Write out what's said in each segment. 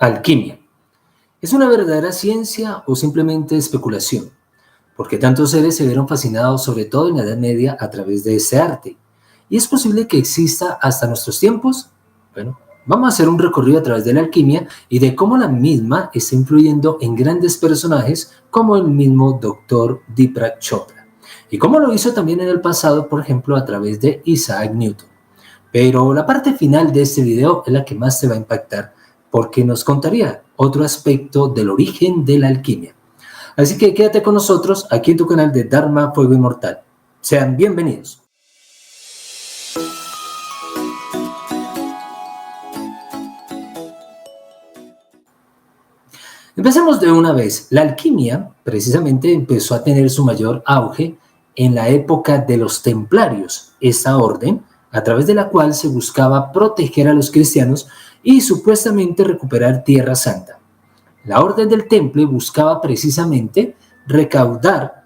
Alquimia. ¿Es una verdadera ciencia o simplemente especulación? Porque tantos seres se vieron fascinados, sobre todo en la Edad Media, a través de ese arte. ¿Y es posible que exista hasta nuestros tiempos? Bueno, vamos a hacer un recorrido a través de la alquimia y de cómo la misma está influyendo en grandes personajes como el mismo Dr. Deepak Chopra. Y cómo lo hizo también en el pasado, por ejemplo, a través de Isaac Newton. Pero la parte final de este video es la que más te va a impactar, porque nos contaría otro aspecto del origen de la alquimia. Así que quédate con nosotros aquí en tu canal de Dharma Fuego Inmortal. Sean bienvenidos. Empecemos de una vez. La alquimia precisamente empezó a tener su mayor auge en la época de los templarios, esta orden a través de la cual se buscaba proteger a los cristianos y supuestamente recuperar Tierra Santa. La orden del Temple buscaba precisamente recaudar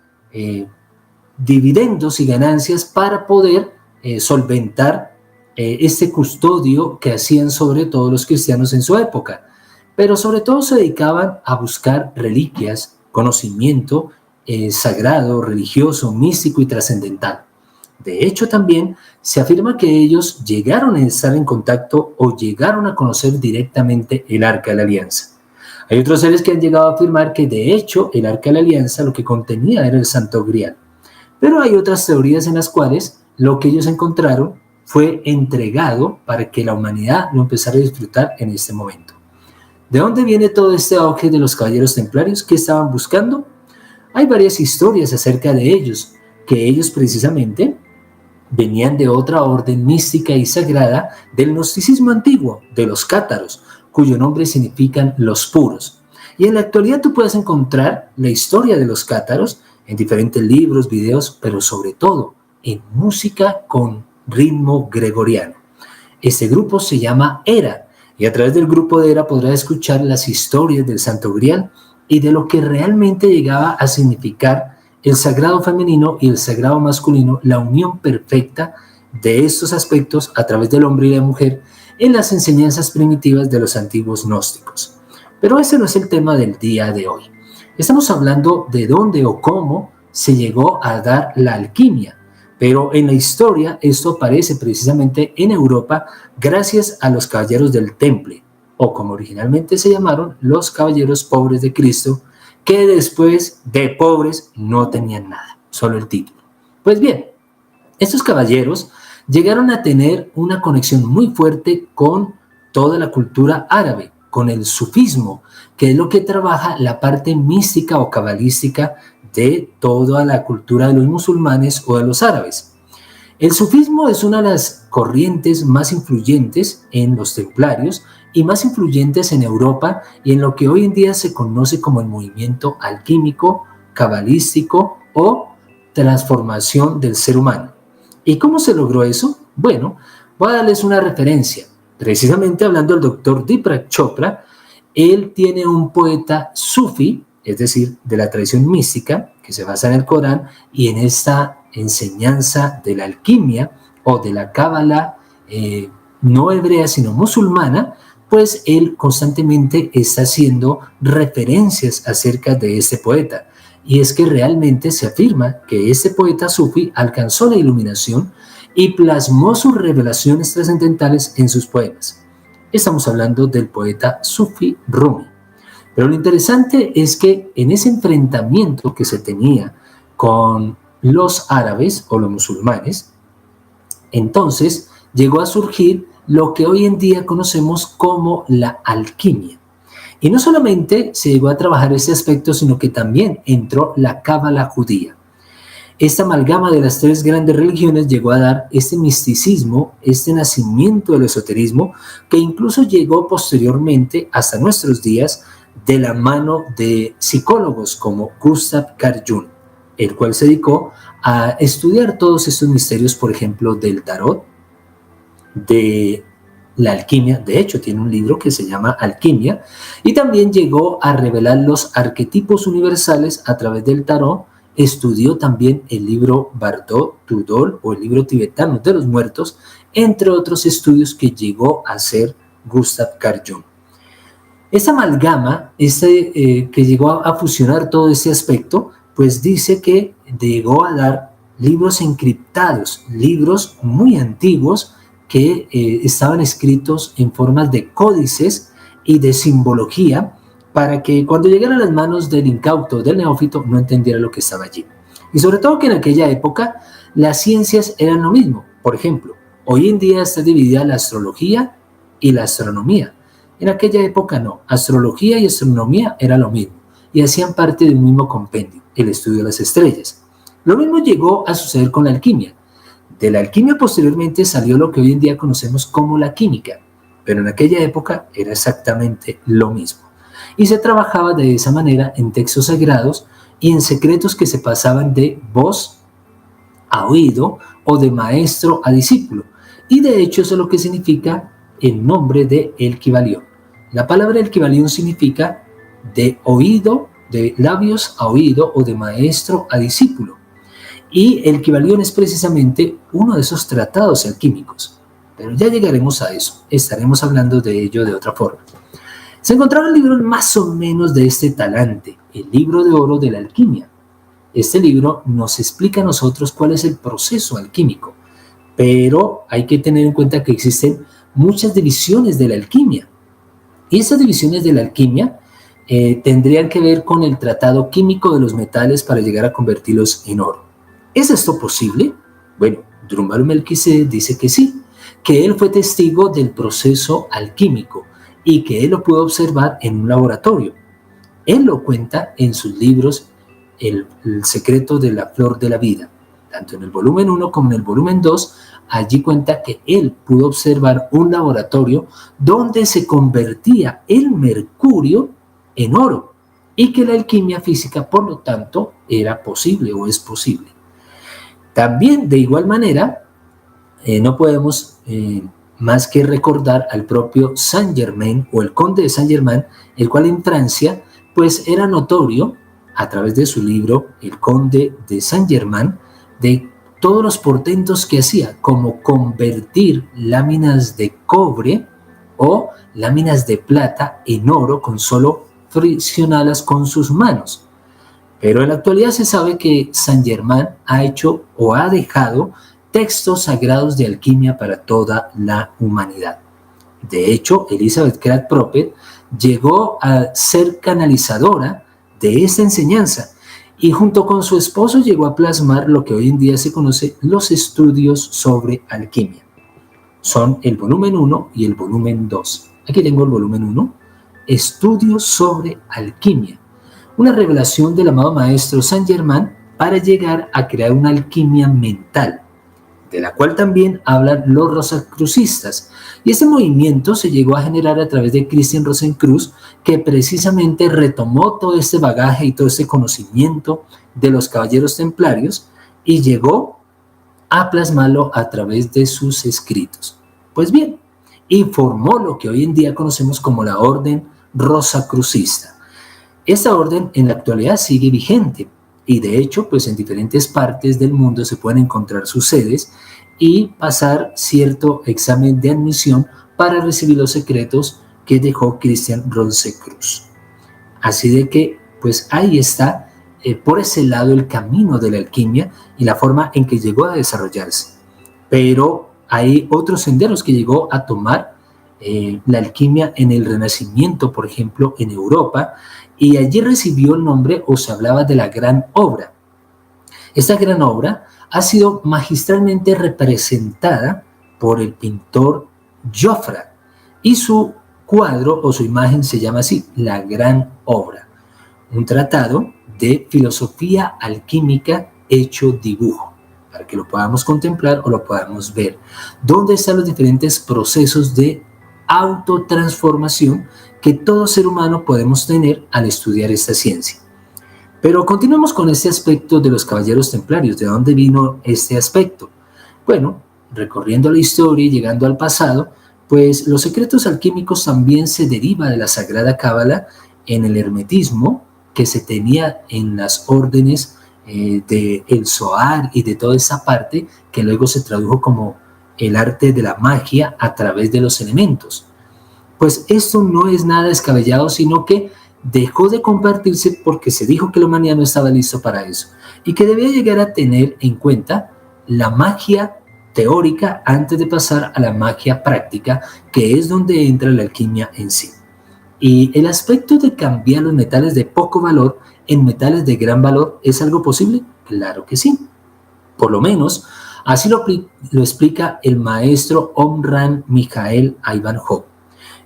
dividendos y ganancias para poder solventar este custodio que hacían sobre todo los cristianos en su época. Pero sobre todo se dedicaban a buscar reliquias, conocimiento sagrado, religioso, místico y trascendental. De hecho, también se afirma que ellos llegaron a estar en contacto o llegaron a conocer directamente el Arca de la Alianza. Hay otros seres que han llegado a afirmar que de hecho el Arca de la Alianza lo que contenía era el Santo Grial. Pero hay otras teorías en las cuales lo que ellos encontraron fue entregado para que la humanidad lo empezara a disfrutar en este momento. ¿De dónde viene todo este auge de los caballeros templarios? ¿Qué estaban buscando? Hay varias historias acerca de ellos, que ellos precisamente venían de otra orden mística y sagrada del gnosticismo antiguo, de los cátaros, cuyo nombre significan los puros. Y en la actualidad tú puedes encontrar la historia de los cátaros en diferentes libros, videos, pero sobre todo en música con ritmo gregoriano. Este grupo se llama Hera, y a través del grupo de Hera podrás escuchar las historias del Santo Grial y de lo que realmente llegaba a significar el sagrado femenino y el sagrado masculino, la unión perfecta de estos aspectos a través del hombre y la mujer en las enseñanzas primitivas de los antiguos gnósticos. Pero ese no es el tema del día de hoy. Estamos hablando de dónde o cómo se llegó a dar la alquimia, pero en la historia esto aparece precisamente en Europa gracias a los caballeros del Temple, o como originalmente se llamaron, los caballeros pobres de Cristo, que después de pobres no tenían nada, solo el título. Pues bien, estos caballeros llegaron a tener una conexión muy fuerte con toda la cultura árabe, con el sufismo, que es lo que trabaja la parte mística o cabalística de toda la cultura de los musulmanes o de los árabes. El sufismo es una de las corrientes más influyentes en los templarios y más influyentes en Europa y en lo que hoy en día se conoce como el movimiento alquímico, cabalístico o transformación del ser humano. ¿Y cómo se logró eso? Bueno, voy a darles una referencia. Precisamente hablando del doctor Deepak Chopra, él tiene un poeta sufi, es decir, de la tradición mística, que se basa en el Corán y en esta enseñanza de la alquimia o de la cábala no hebrea sino musulmana, pues él constantemente está haciendo referencias acerca de este poeta. Y es que realmente se afirma que este poeta sufi alcanzó la iluminación y plasmó sus revelaciones trascendentales en sus poemas. Estamos hablando del poeta sufi Rumi. Pero lo interesante es que en ese enfrentamiento que se tenía con los árabes o los musulmanes, entonces llegó a surgir lo que hoy en día conocemos como la alquimia. Y no solamente se llegó a trabajar ese aspecto, sino que también entró la cábala judía. Esta amalgama de las tres grandes religiones llegó a dar este misticismo, este nacimiento del esoterismo, que incluso llegó posteriormente hasta nuestros días de la mano de psicólogos como Gustav Carl Jung, el cual se dedicó a estudiar todos estos misterios, por ejemplo, del tarot, de la alquimia. De hecho, tiene un libro que se llama Alquimia, y también llegó a revelar los arquetipos universales a través del tarot. Estudió también el libro Bardo Tudor o el libro tibetano de los muertos, entre otros estudios que llegó a hacer Gustav Carl Jung. Esa amalgama, que llegó a fusionar todo este aspecto, pues dice que llegó a dar libros encriptados, libros muy antiguos que estaban escritos en formas de códices y de simbología para que cuando llegara a las manos del incauto, del neófito, no entendiera lo que estaba allí. Y sobre todo que en aquella época las ciencias eran lo mismo. Por ejemplo, hoy en día está dividida la astrología y la astronomía. En aquella época no, astrología y astronomía era lo mismo y hacían parte de un mismo compendio, el estudio de las estrellas. Lo mismo llegó a suceder con la alquimia. De la alquimia posteriormente salió lo que hoy en día conocemos como la química, pero en aquella época era exactamente lo mismo. Y se trabajaba de esa manera en textos sagrados y en secretos que se pasaban de voz a oído o de maestro a discípulo. Y de hecho eso es lo que significa el nombre de El Kybalión. La palabra El Kybalión significa de oído, de labios a oído o de maestro a discípulo. Y el Kybalión es precisamente uno de esos tratados alquímicos. Pero ya llegaremos a eso, estaremos hablando de ello de otra forma. Se encontraron libros más o menos de este talante, el libro de oro de la alquimia. Este libro nos explica a nosotros cuál es el proceso alquímico, pero hay que tener en cuenta que existen muchas divisiones de la alquimia. Y esas divisiones de la alquimia tendrían que ver con el tratado químico de los metales para llegar a convertirlos en oro. ¿Es esto posible? Bueno, Drumbar Melquisedec dice que sí, que él fue testigo del proceso alquímico y que él lo pudo observar en un laboratorio. Él lo cuenta en sus libros el secreto de la flor de la vida, tanto en el volumen 1 como en el volumen 2. Allí cuenta que él pudo observar un laboratorio donde se convertía el mercurio en oro y que la alquimia física, por lo tanto, era posible o es posible. También, de igual manera, no podemos más que recordar al propio Saint Germain o el conde de Saint Germain, el cual en Francia pues era notorio a través de su libro El conde de Saint Germain de todos los portentos que hacía, como convertir láminas de cobre o láminas de plata en oro con solo friccionarlas con sus manos. Pero en la actualidad se sabe que Saint Germain ha hecho o ha dejado textos sagrados de alquimia para toda la humanidad. De hecho, Elizabeth Craft-Prophet llegó a ser canalizadora de esta enseñanza y junto con su esposo llegó a plasmar lo que hoy en día se conoce los estudios sobre alquimia. Son el volumen 1 y el volumen 2. Aquí tengo el volumen 1, Estudios sobre alquimia. Una revelación del amado maestro Saint Germain para llegar a crear una alquimia mental, de la cual también hablan los rosacrucistas. Y este movimiento se llegó a generar a través de Christian Rosenkreuz, que precisamente retomó todo este bagaje y todo este conocimiento de los caballeros templarios y llegó a plasmarlo a través de sus escritos. Pues bien, y formó lo que hoy en día conocemos como la Orden Rosacrucista. Esta orden en la actualidad sigue vigente y de hecho pues en diferentes partes del mundo se pueden encontrar sus sedes y pasar cierto examen de admisión para recibir los secretos que dejó Christian Rosenkreuz. Así de que pues ahí está por ese lado el camino de la alquimia y la forma en que llegó a desarrollarse. Pero hay otros senderos que llegó a tomar la alquimia en el Renacimiento, por ejemplo, en Europa, y allí recibió el nombre o se hablaba de la gran obra. Esta gran obra ha sido magistralmente representada por el pintor Joffre y su cuadro o su imagen se llama así, la gran obra, un tratado de filosofía alquímica hecho dibujo, para que lo podamos contemplar o lo podamos ver, donde están los diferentes procesos de autotransformación que todo ser humano podemos tener al estudiar esta ciencia. Pero continuemos con este aspecto de los caballeros templarios. ¿De dónde vino este aspecto? Bueno, recorriendo la historia y llegando al pasado, pues los secretos alquímicos también se derivan de la Sagrada Cábala en el hermetismo que se tenía en las órdenes del Zohar y de toda esa parte que luego se tradujo como el arte de la magia a través de los elementos. Pues esto no es nada descabellado, sino que dejó de compartirse porque se dijo que la humanidad no estaba listo para eso y que debía llegar a tener en cuenta la magia teórica antes de pasar a la magia práctica, que es donde entra la alquimia en sí. Y el aspecto de cambiar los metales de poco valor en metales de gran valor, ¿es algo posible? Claro que sí. Por lo menos, así lo explica el maestro Omran Mikhail Ivanhoe,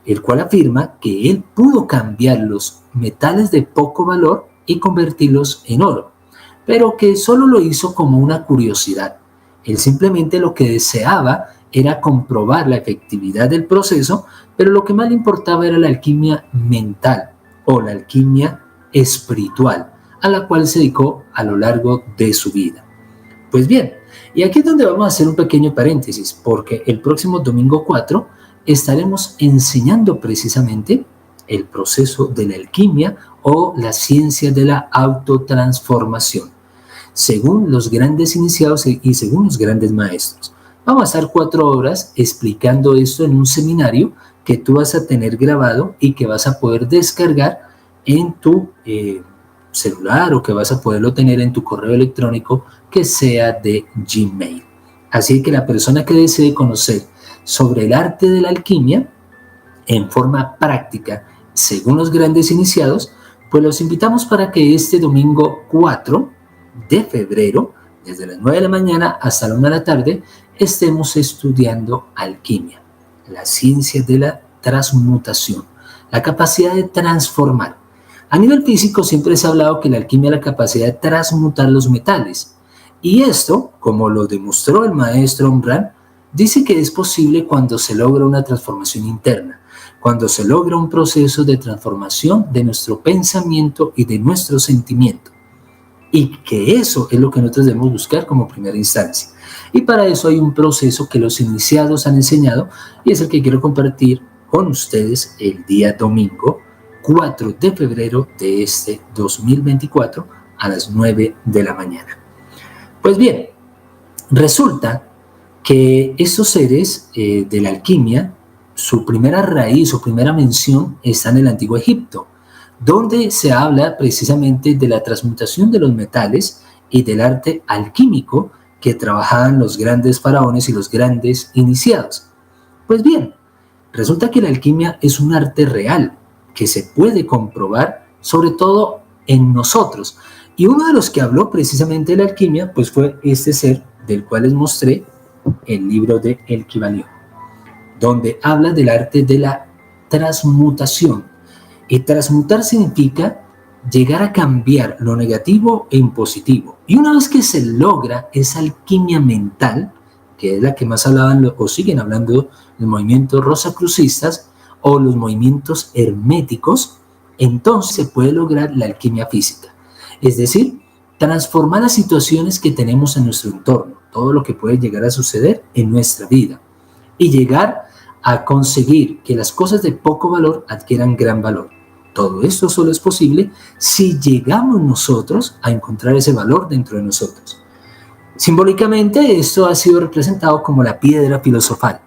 el cual afirma que él pudo cambiar los metales de poco valor y convertirlos en oro, pero que solo lo hizo como una curiosidad. Él simplemente lo que deseaba era comprobar la efectividad del proceso, pero lo que más le importaba era la alquimia mental o la alquimia espiritual, a la cual se dedicó a lo largo de su vida. Pues bien, y aquí es donde vamos a hacer un pequeño paréntesis, porque el próximo domingo 4 estaremos enseñando precisamente el proceso de la alquimia o la ciencia de la autotransformación, según los grandes iniciados y según los grandes maestros. Vamos a estar 4 horas explicando esto en un seminario que tú vas a tener grabado y que vas a poder descargar en tu celular o que vas a poderlo tener en tu correo electrónico que sea de Gmail. Así que la persona que desee conocer sobre el arte de la alquimia en forma práctica, según los grandes iniciados, pues los invitamos para que este domingo 4 de febrero, desde las 9 de la mañana hasta la 1 de la tarde, estemos estudiando alquimia, la ciencia de la transmutación, la capacidad de transformar. A nivel físico siempre se ha hablado que la alquimia es la capacidad de transmutar los metales. Y esto, como lo demostró el maestro Omran, dice que es posible cuando se logra una transformación interna, cuando se logra un proceso de transformación de nuestro pensamiento y de nuestro sentimiento. Y que eso es lo que nosotros debemos buscar como primera instancia. Y para eso hay un proceso que los iniciados han enseñado y es el que quiero compartir con ustedes el día domingo 4 de febrero de este 2024 a las 9 de la mañana. Pues bien, resulta que estos seres de la alquimia, su primera raíz, su primera mención está en el Antiguo Egipto, donde se habla precisamente de la transmutación de los metales y del arte alquímico que trabajaban los grandes faraones y los grandes iniciados. Pues bien, resulta que la alquimia es un arte real que se puede comprobar, sobre todo en nosotros. Y uno de los que habló precisamente de la alquimia, pues fue este ser del cual les mostré el libro de El Kybalión, donde habla del arte de la transmutación. Y transmutar significa llegar a cambiar lo negativo en positivo. Y una vez que se logra esa alquimia mental, que es la que más hablaban o siguen hablando los movimientos rosacrucistas o los movimientos herméticos, entonces se puede lograr la alquimia física. Es decir, transformar las situaciones que tenemos en nuestro entorno, todo lo que puede llegar a suceder en nuestra vida, y llegar a conseguir que las cosas de poco valor adquieran gran valor. Todo esto solo es posible si llegamos nosotros a encontrar ese valor dentro de nosotros. Simbólicamente, esto ha sido representado como la piedra filosofal.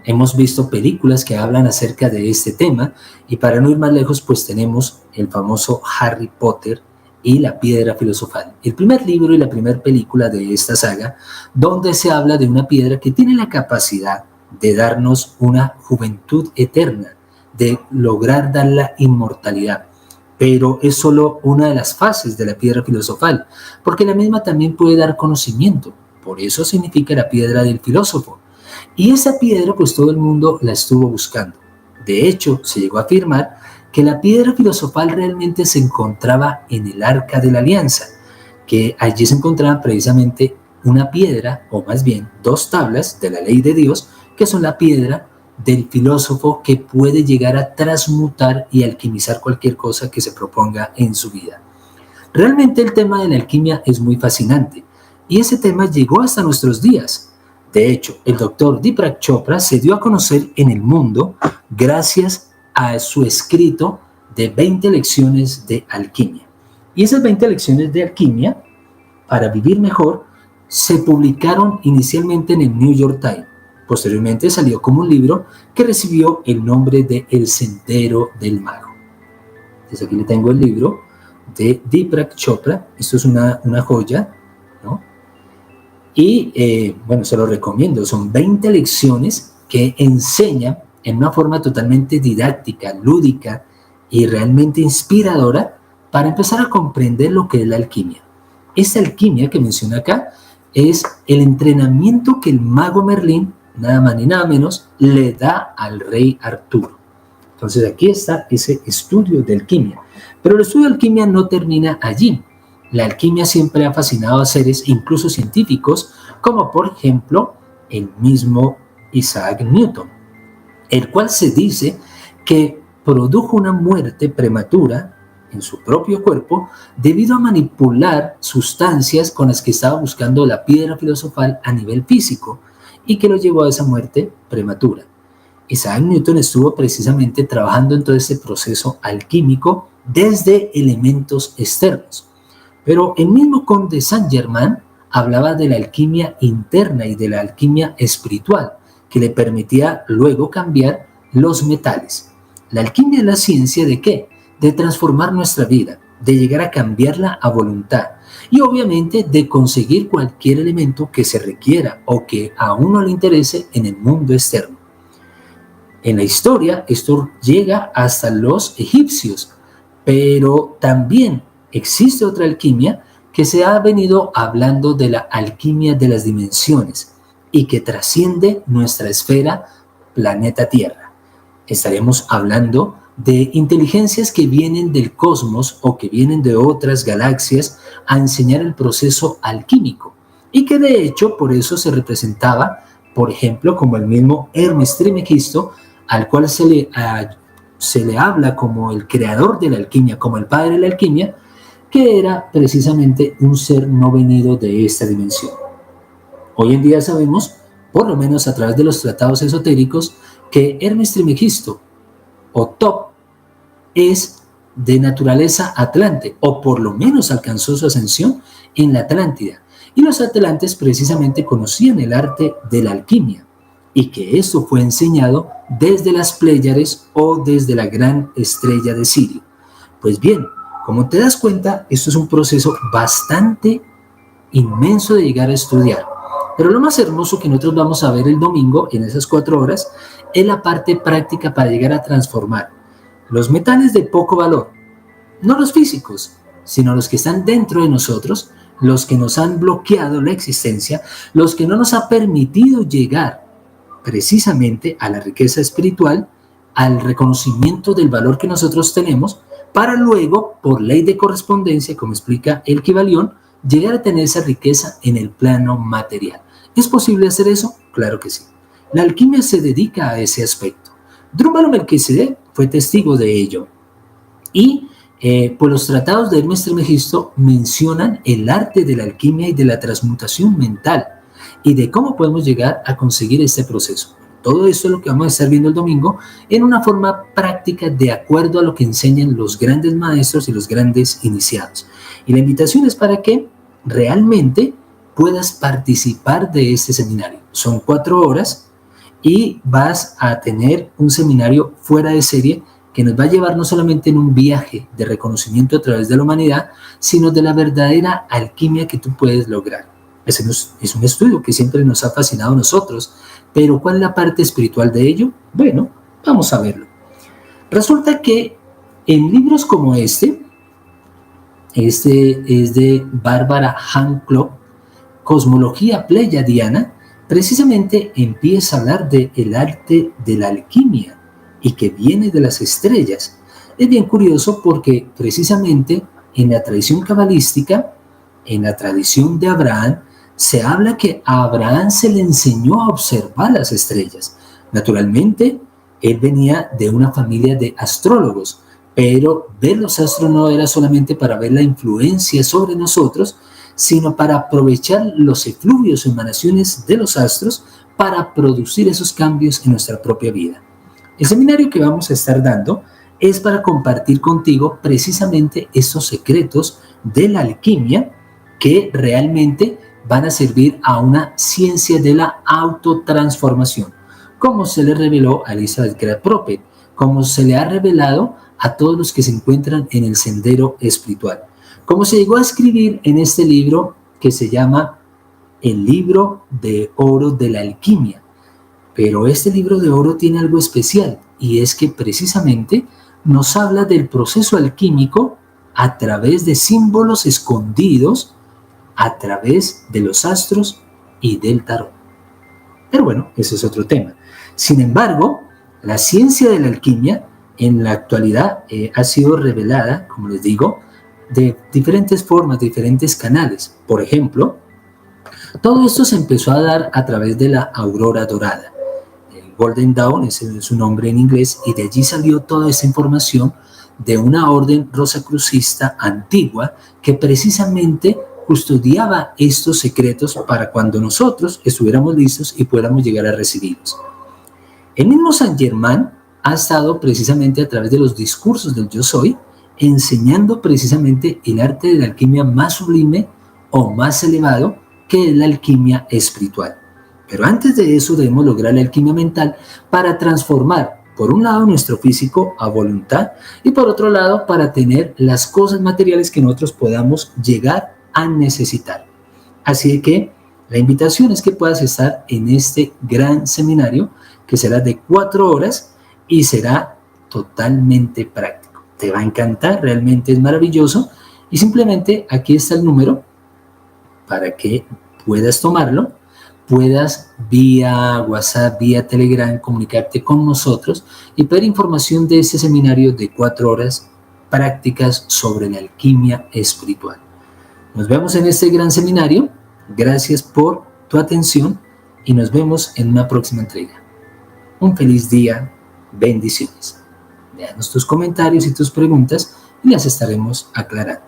Hemos visto películas que hablan acerca de este tema y para no ir más lejos, pues tenemos el famoso Harry Potter y la piedra filosofal, el primer libro y la primera película de esta saga, donde se habla de una piedra que tiene la capacidad de darnos una juventud eterna, de lograr dar la inmortalidad. Pero es solo una de las fases de la piedra filosofal, porque la misma también puede dar conocimiento. Por eso significa la piedra del filósofo. Y esa piedra, pues todo el mundo la estuvo buscando. De hecho, se llegó a afirmar que la piedra filosofal realmente se encontraba en el Arca de la Alianza, que allí se encontraba precisamente una piedra, o más bien 2 tablas de la ley de Dios, que son la piedra del filósofo que puede llegar a transmutar y alquimizar cualquier cosa que se proponga en su vida. Realmente el tema de la alquimia es muy fascinante y ese tema llegó hasta nuestros días. De hecho, el doctor Deepak Chopra se dio a conocer en el mundo gracias a su escrito de 20 lecciones de alquimia. Y esas 20 lecciones de alquimia, para vivir mejor, se publicaron inicialmente en el New York Times, Posteriormente salió como un libro que recibió el nombre de El Sendero del Mago. Entonces aquí le tengo el libro de Deepak Chopra. Esto es una joya, ¿no? Y bueno, se lo recomiendo. Son 20 lecciones que enseñan en una forma totalmente didáctica, lúdica y realmente inspiradora para empezar a comprender lo que es la alquimia. Esta alquimia que menciona acá es el entrenamiento que el mago Merlín, nada más ni nada menos, le da al rey Arturo. Entonces aquí está ese estudio de alquimia. Pero el estudio de alquimia no termina allí. La alquimia siempre ha fascinado a seres, incluso científicos, como por ejemplo el mismo Isaac Newton, el cual se dice que produjo una muerte prematura en su propio cuerpo debido a manipular sustancias con las que estaba buscando la piedra filosofal a nivel físico y que lo llevó a esa muerte prematura. Isaac Newton estuvo precisamente trabajando en todo este proceso alquímico desde elementos externos. Pero el mismo Conde Saint-Germain hablaba de la alquimia interna y de la alquimia espiritual, que le permitía luego cambiar los metales. La alquimia es la ciencia ¿de qué? De transformar nuestra vida, de llegar a cambiarla a voluntad y obviamente de conseguir cualquier elemento que se requiera o que a uno le interese en el mundo externo. En la historia esto llega hasta los egipcios, pero también existe otra alquimia que se ha venido hablando de la alquimia de las dimensiones y que trasciende nuestra esfera planeta Tierra. Estaremos hablando de inteligencias que vienen del cosmos o que vienen de otras galaxias a enseñar el proceso alquímico y que de hecho por eso se representaba, por ejemplo, como el mismo Hermes Trismegisto, al cual se le habla como el creador de la alquimia, como el padre de la alquimia, que era precisamente un ser no venido de esta dimensión. Hoy en día sabemos, por lo menos a través de los tratados esotéricos, que Hermes Trismegisto, o Top, es de naturaleza atlante, o por lo menos alcanzó su ascensión en la Atlántida. Y los atlantes precisamente conocían el arte de la alquimia, y que esto fue enseñado desde las Pléyades o desde la gran estrella de Sirio. Pues bien, como te das cuenta, esto es un proceso bastante inmenso de llegar a estudiar. Pero lo más hermoso que nosotros vamos a ver el domingo, en esas 4 horas, es la parte práctica para llegar a transformar los metales de poco valor, no los físicos, sino los que están dentro de nosotros, los que nos han bloqueado la existencia, los que no nos ha permitido llegar precisamente a la riqueza espiritual, al reconocimiento del valor que nosotros tenemos, para luego, por ley de correspondencia, como explica el Kybalión, llegar a tener esa riqueza en el plano material. ¿Es posible hacer eso? Claro que sí. La alquimia se dedica a ese aspecto. Drúbalo Melquisedec fue testigo de ello. Y pues los tratados de Hermes Trismegisto mencionan el arte de la alquimia y de la transmutación mental y de cómo podemos llegar a conseguir este proceso. Todo esto es lo que vamos a estar viendo el domingo en una forma práctica de acuerdo a lo que enseñan los grandes maestros y los grandes iniciados. Y la invitación es para que realmente puedas participar de este seminario. Son 4 horas y vas a tener un seminario fuera de serie que nos va a llevar no solamente en un viaje de reconocimiento a través de la humanidad, sino de la verdadera alquimia que tú puedes lograr. Es un estudio que siempre nos ha fascinado a nosotros, pero ¿cuál es la parte espiritual de ello? Bueno, vamos a verlo. Resulta que en libros como este es de Barbara Hancock, Cosmología Pleyadiana, precisamente empieza a hablar del arte de la alquimia y que viene de las estrellas. Es bien curioso porque precisamente en la tradición cabalística, en la tradición de Abraham, se habla que a Abraham se le enseñó a observar las estrellas. Naturalmente, él venía de una familia de astrólogos, pero ver los astros no era solamente para ver la influencia sobre nosotros, sino para aprovechar los efluvios o emanaciones de los astros para producir esos cambios en nuestra propia vida. El seminario que vamos a estar dando es para compartir contigo precisamente estos secretos de la alquimia que realmente van a servir a una ciencia de la autotransformación, como se le reveló a Elizabeth Great Prophet, como se le ha revelado a todos los que se encuentran en el sendero espiritual. Como se llegó a escribir en este libro que se llama El libro de oro de la alquimia. Pero este libro de oro tiene algo especial, y es que precisamente nos habla del proceso alquímico a través de símbolos escondidos, a través de los astros y del tarot. Pero bueno, ese es otro tema. Sin embargo, la ciencia de la alquimia en la actualidad ha sido revelada, como les digo, de diferentes formas, diferentes canales. Por ejemplo, todo esto se empezó a dar a través de la aurora dorada. El Golden Dawn es su nombre en inglés, y de allí salió toda esa información de una orden rosacrucista antigua que precisamente custodiaba estos secretos para cuando nosotros estuviéramos listos y pudiéramos llegar a recibirlos. El mismo Saint Germain ha estado precisamente a través de los discursos del Yo Soy enseñando precisamente el arte de la alquimia más sublime o más elevado, que es la alquimia espiritual. Pero antes de eso debemos lograr la alquimia mental para transformar, por un lado, nuestro físico a voluntad, y por otro lado, para tener las cosas materiales que nosotros podamos llegar a necesitar. Así que la invitación es que puedas estar en este gran seminario, que será de 4 horas y será totalmente práctico. Te va a encantar, realmente es maravilloso, y simplemente aquí está el número para que puedas tomarlo, puedas vía WhatsApp, vía Telegram, comunicarte con nosotros y pedir información de este seminario de 4 horas prácticas sobre la alquimia espiritual. Nos vemos en este gran seminario. Gracias por tu atención y nos vemos en una próxima entrega. Un feliz día. Bendiciones. Déjanos tus comentarios y tus preguntas y las estaremos aclarando.